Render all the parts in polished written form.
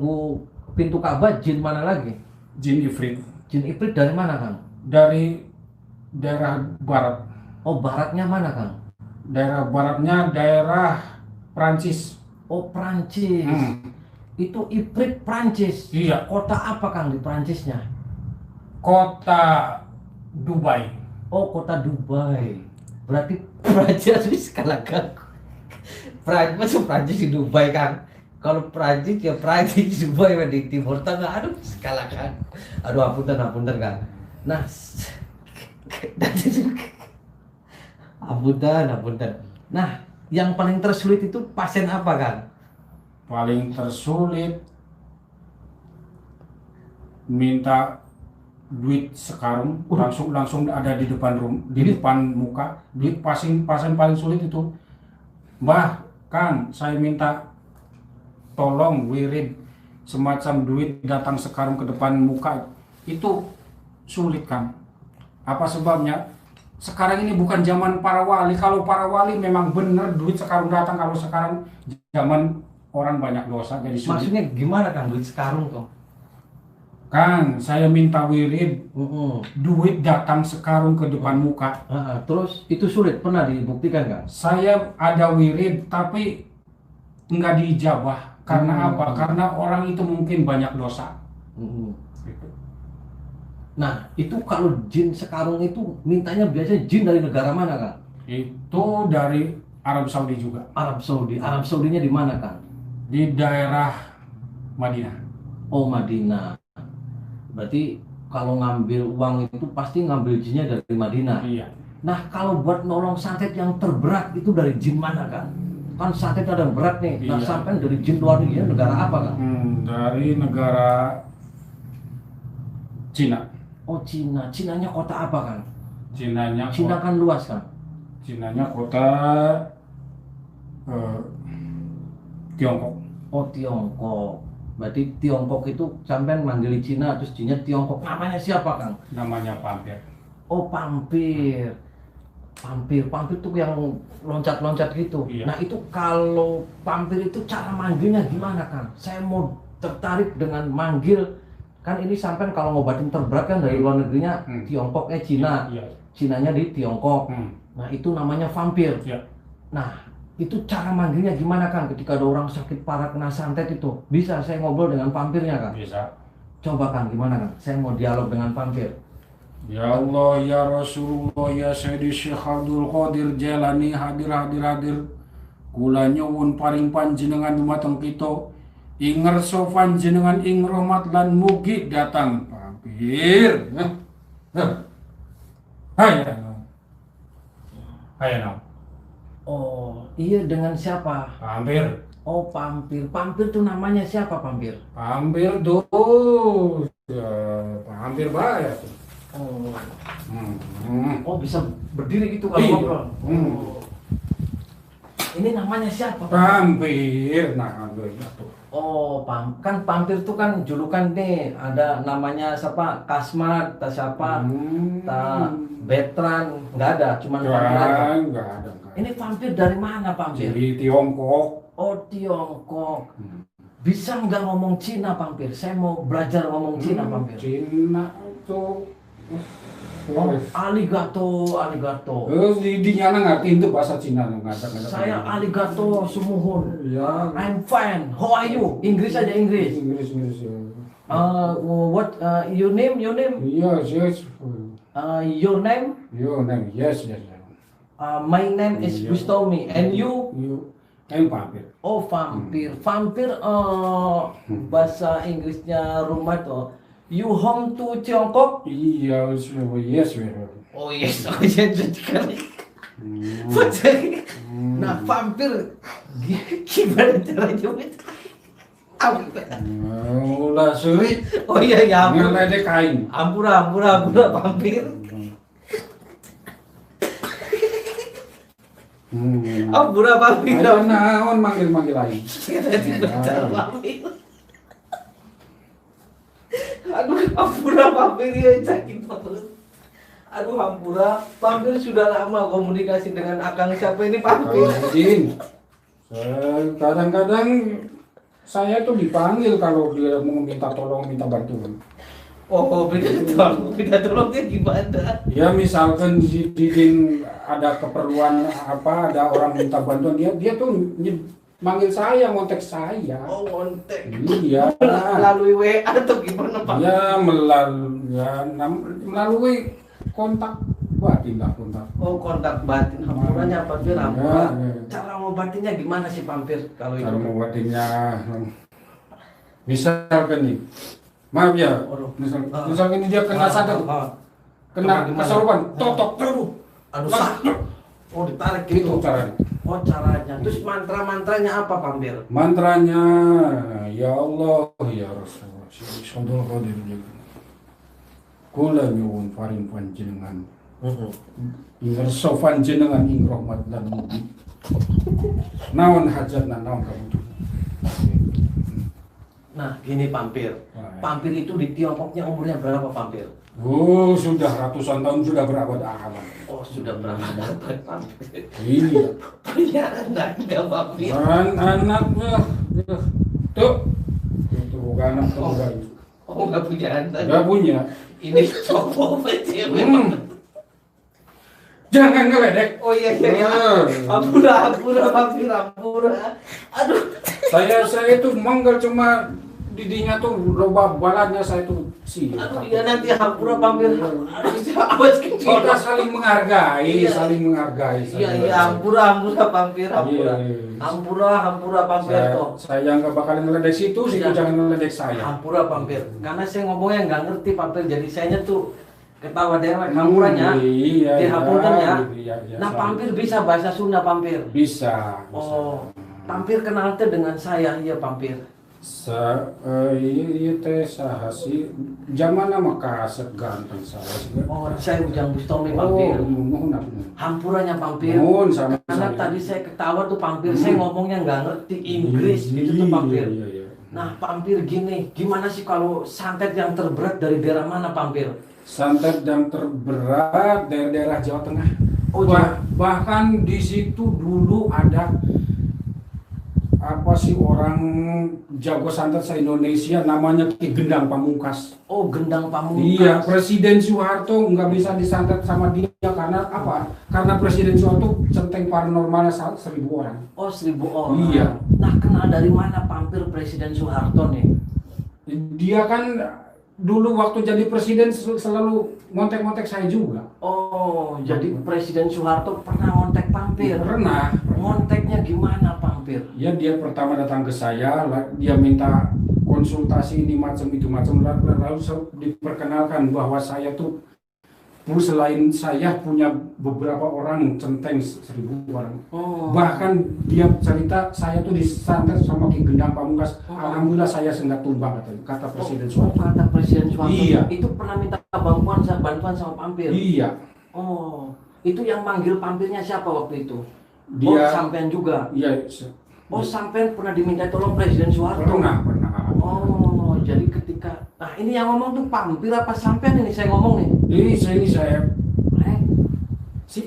ganggu pintu Ka'bah jin mana lagi? Jin Ifrit Jin Ifrit dari mana, Kang? dari daerah barat. Oh, baratnya mana, Kang? Daerah baratnya daerah Prancis. Oh, Prancis. Itu Ifrit Prancis. Iya. Kota apa, Kang, di Prancisnya? Kota Dubai. Oh, kota Dubai. Berarti Prancis kalah, Kang. Prancis di Dubai, Kang. Kalau Prancis ya Prancis di Dubai di Timur Tengah. Aduh, kalah, Kang. Aduh, apunten, Kang. Nah, apunten. Nah, yang paling tersulit itu pasien apa, Kang? Paling tersulit minta duit sekarang langsung ada di depan depan muka. Duit pasien paling sulit itu, Mbah, Kang, saya minta tolong wirid semacam duit datang sekarang ke depan muka. Itu sulit, Kang. Apa sebabnya? Sekarang ini bukan zaman para wali. Kalau para wali memang benar duit sekarang datang. Kalau sekarang zaman orang banyak dosa jadi sulit. Maksudnya gimana, Kang, duit sekarang tuh? Kang, saya minta wirid duit datang sekarang ke depan muka. Terus itu sulit, pernah dibuktikan, Kang? Saya ada wirid tapi nggak diijabah. Karena apa? Karena orang itu mungkin banyak dosa. Gitu. Nah, itu kalau jin sekarang itu mintanya biasanya jin dari negara mana, Kang? Itu dari Arab Saudi juga. Arab Saudi. Arab Saudinya di mana, Kang? Di daerah Madinah. Oh, Madinah. Berarti kalau ngambil uang itu pasti ngambil jinnya dari Madinah. Iya. Nah, kalau buat nolong santet yang terberat itu dari jin mana, Kang? Kan santet ada yang berat nih. Nah, Iya. sampai dari jin luar negeri negara apa, Kang? Dari negara Cina. Oh, Cina. Cinanya kota apa, Kang? Cinanya Cina kan luas, Kang. Cinanya kota Tiongkok. Oh, Tiongkok. Berarti Tiongkok itu sampai manggil Cina terus jinnya Tiongkok. Namanya siapa, Kang? Namanya Pampir. Oh, Pampir. Pampir tuh yang loncat-loncat gitu. Iya. Nah, itu kalau Pampir itu cara manggilnya gimana, Kang? Saya mau tertarik dengan manggil. Kan ini sampai kalau ngobatin terberat kan dari luar negerinya Tiongkoknya Cina. Iya. Cinanya di Tiongkok. Nah, itu namanya vampir. Iya. Nah, itu cara manggilnya gimana, Kang? Ketika ada orang sakit parah kena santet itu, bisa saya ngobrol dengan vampirnya, Kang? Bisa. Coba, Kang, gimana, Kang? Saya mau dialog dengan vampir. Ya Allah, ya Rasulullah, ya Sayyidi Syekh Abdul Qadir Jailani, hadir. Kula nyuwun paring panjenengan dumateng kita. Inger sofan jenengan ing rahmat lan mugi datang Pampir. Hai. Oh, iya, dengan siapa? Pampir. Oh, Pampir. Pampir tuh namanya siapa, Pampir? Pampir tuh. Ya, Pampir bahaya tuh. Oh. Oh, bisa berdiri gitu kalau Iya. ngobrol. Oh. Ini namanya siapa? Pampir. Nah, tuh. Oh, kan Pampir tuh kan julukan nih. Ada namanya siapa? Kasmat, tak siapa? Tak Betran. Nggak ada, cuma Pampir aja. Nggak ada. Ini vampir dari mana, Pampir? Dari Tiongkok. Oh, Tiongkok. Bisa nggak ngomong Cina, Pampir? Saya mau belajar ngomong Cina, Pampir. Cina tuh. Arigato. Di nyana ngerti itu bahasa Cina nggak. Saya arigato sumuhun. Ya. I'm fine. How are you? Inggris aja, Inggris. Inggris. What your name? Yes. Your name? Your name. Yes. My name is Bustomi. And you? I'm Pampir. Oh, vampir. Vampir bahasa Inggrisnya rumah tuh. You home to Tiongkok? Yes. Oh yes, sekali. Nah, vampir gimana caranya? Ulah sulit. Oh iya, ya. Ngeledek kain. Ampura vampir. Ampura vampir. Ayo naon manggil lain. Aduh, Ampura vampir ya sakit banget. Aduh, Ampura vampir sudah lama komunikasi dengan Akang siapa ini vampir. Jin. Kadang-kadang Saya tuh dipanggil kalau dia mau minta tolong, minta bantuan. Oh, minta tolongnya gimana? Ya misalkan di ada keperluan apa, ada orang minta bantuan, dia tuh manggil saya, ngontek saya. Oh, kontak. Iya. Melalui WA atau gimana, Pak? Ya melalui kontak batin lah, kontak. Oh, kontak batin. Hampurannya apa, Pir? Hampura. Ya. Cara ngobatinnya gimana sih, Pampir? Kalau itu? Cara membuatnya, misalkan nih, maaf ya, misalkan ini dia kena sadar, kena kesurupan, totok, Aduh, sakit. Oh, ditarik itu gitu. caranya. Oh, caranya. Terus mantra-mantranya apa, Pampir? Mantranya, ya Allah, ya Rasulullah, Sadul Qadir jaga. Kula nyuwun paring panjenengan. Ingreso panjenengan ing rahmat lan mugi. Naon hajatna naon kabutuhan. Nah, gini Pampir. Pampir itu di Tiongkoknya umurnya berapa, Pampir? Oh, sudah ratusan tahun, sudah berabad-abad. Oh, sudah berapa Pampir? Iya. Punya anak nggak, Pampir? Anaknya, tuh, itu bukan anak tunggal. Oh, nggak punya anak. Nggak punya. Ini cowok apa cewek? Jangan ngeledek. Oh iya. Ampura, Pampir, ampura. Aduh. Saya itu manggal cuma didinya tuh loba balannya saya tuh sih. Aduh, iya nanti hampura, Pampir. Awas kecil. Kita saling menghargai, Iya. saling menghargai. Iya, hampura, Pampir, hampura. Iya. Hampura, Pampir toh. Saya nggak bakal ngeledek situ, situ Iya. jangan ngeledek saya. Hampura, Pampir. Karena saya ngomongnya nggak ngerti, Pampir. Jadi sayanya tuh ketawa dewek hampuranya. Iya. Dihapurkan ya. Iya, Nah, Pampir bisa bahasa Sunda, Pampir. Bisa. Oh, Pampir kenal teh dengan saya, iya, Pampir. Iya teh saha sih. Zaman nama kaset ganteng saya sih. Oh, saya Ujang Bustomi, Pampir. Mohon Hampuranya, Pampir. Mohon sama Karena saya. tadi saya ketawa tuh, Pampir. Saya ngomongnya nggak ngerti Inggris gitu tuh, Pampir. Iya. Nah, Pampir gini, gimana sih kalau santet yang terberat dari daerah mana, Pampir? Santet yang terberat dari daerah Jawa Tengah. Oh, Jawa. Bahkan di situ dulu ada apa sih orang jago santet se-Indonesia namanya Ki Gendang Pamungkas. Oh, Gendang Pamungkas. Iya, Presiden Soeharto nggak bisa disantet sama dia karena apa? Karena Presiden Soeharto centeng paranormalnya 1.000 orang. Oh, 1.000 orang. Iya. Nah, kenal dari mana Pampir Presiden Soeharto nih? Dia kan dulu waktu jadi presiden selalu ngontek-ngontek saya juga. Oh, jadi Presiden Soeharto pernah ngontek Pampir? Pernah. Ngonteknya gimana, Pampir? Ya dia pertama datang ke saya, dia minta konsultasi ini macam itu macam, lalu diperkenalkan bahwa saya tuh selain saya punya beberapa orang centeng 1.000 orang. Oh. Bahkan dia cerita saya tuh disantet sama Ki Gendang Pamungkas. Oh. Alhamdulillah saya senggak tumbang kata Presiden Soeharto. Kata Presiden Soeharto. Iya. Itu pernah minta bantuan sama Pampir. Iya. Oh, itu yang manggil Pampirnya siapa waktu itu? Dia. Oh, sampean juga. Iya. Oh, sampean pernah diminta tolong Presiden Soeharto. Pernah. Oh, jadi ketika, nah ini yang ngomong tuh Pampir apa sampean ini saya ngomong nih? Ini saya Eh?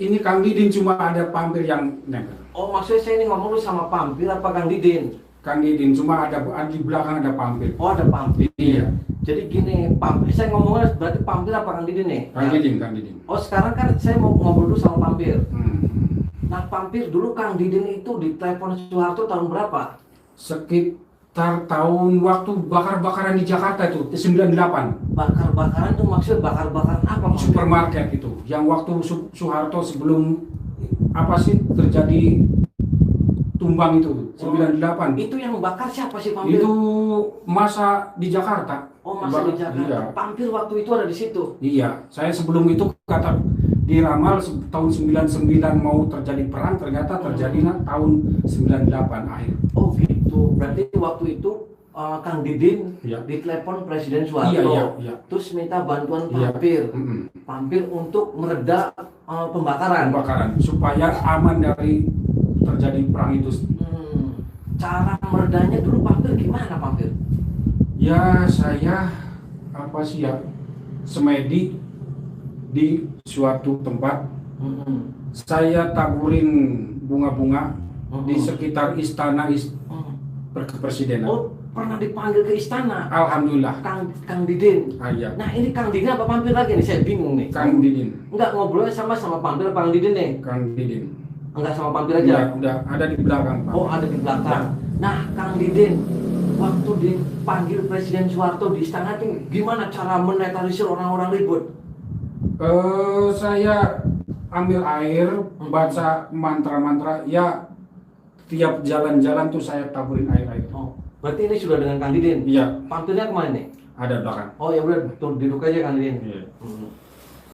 ini Kang Didin cuma ada Pampir yang nempel. Oh, maksudnya saya ini ngomong lu sama Pampir apa Kang Didin? Kang Didin cuma ada di belakang ada Pampir. Oh, ada Pampir. Iya. Jadi gini, Pampir, saya ngomongnya berarti Pampir apa Kang Didin nih? Kang Didin. Oh, sekarang kan saya mau ngobrol dulu sama Pampir. Hmm. Nah, Pampir dulu Kang Didin itu ditelepon Soeharto tahun berapa? Sekitar tahun waktu bakar-bakaran di Jakarta itu 98. Bakar-bakaran tuh maksud bakar-bakaran apa? Pampir? Supermarket itu. Yang waktu Soeharto sebelum apa sih terjadi tumbang itu 98. Itu yang bakar siapa sih, Pampir? Itu masa di Jakarta. Oh, masa di Jakarta. Iya. Pampir waktu itu ada di situ. Iya, saya sebelum itu kata diramal tahun 99 mau terjadi perang, ternyata terjadinya tahun 98 akhir. Oh gitu, berarti waktu itu Kang Didin Iya. ditelepon Presiden Soeharto, Iya. terus minta bantuan Iya. Pampir, Mm-mm. Pampir untuk mereda pembakaran. Pembakaran supaya aman dari terjadi perang itu. Cara meredanya dulu Pampir gimana, Pampir? Ya saya apa sih ya semedi di suatu tempat saya taburin bunga-bunga di sekitar istana berkepresidenan. Oh, pernah dipanggil ke istana. Alhamdulillah. Kang Didin. Iya. Nah, ini Kang Didin apa mampir lagi nih? Saya bingung nih. Kang Didin. Enggak ngobrolnya sama pampir Kang Didin nih. Kang Didin. Enggak sama pampir aja. Udah ada di belakang, Pak. Oh, ada di belakang. Nah, Kang Didin, waktu dipanggil Presiden Soeharto di istana itu gimana cara menetralisir orang-orang ribut? Saya ambil air, baca mantra-mantra, ya tiap jalan-jalan tuh saya taburin air-air. Oh, berarti ini sudah dengan Kang Didin? Iya. Pampirnya kemana nih? Ada belakang. Oh ya udah, duduk aja Kang Didin. Iya.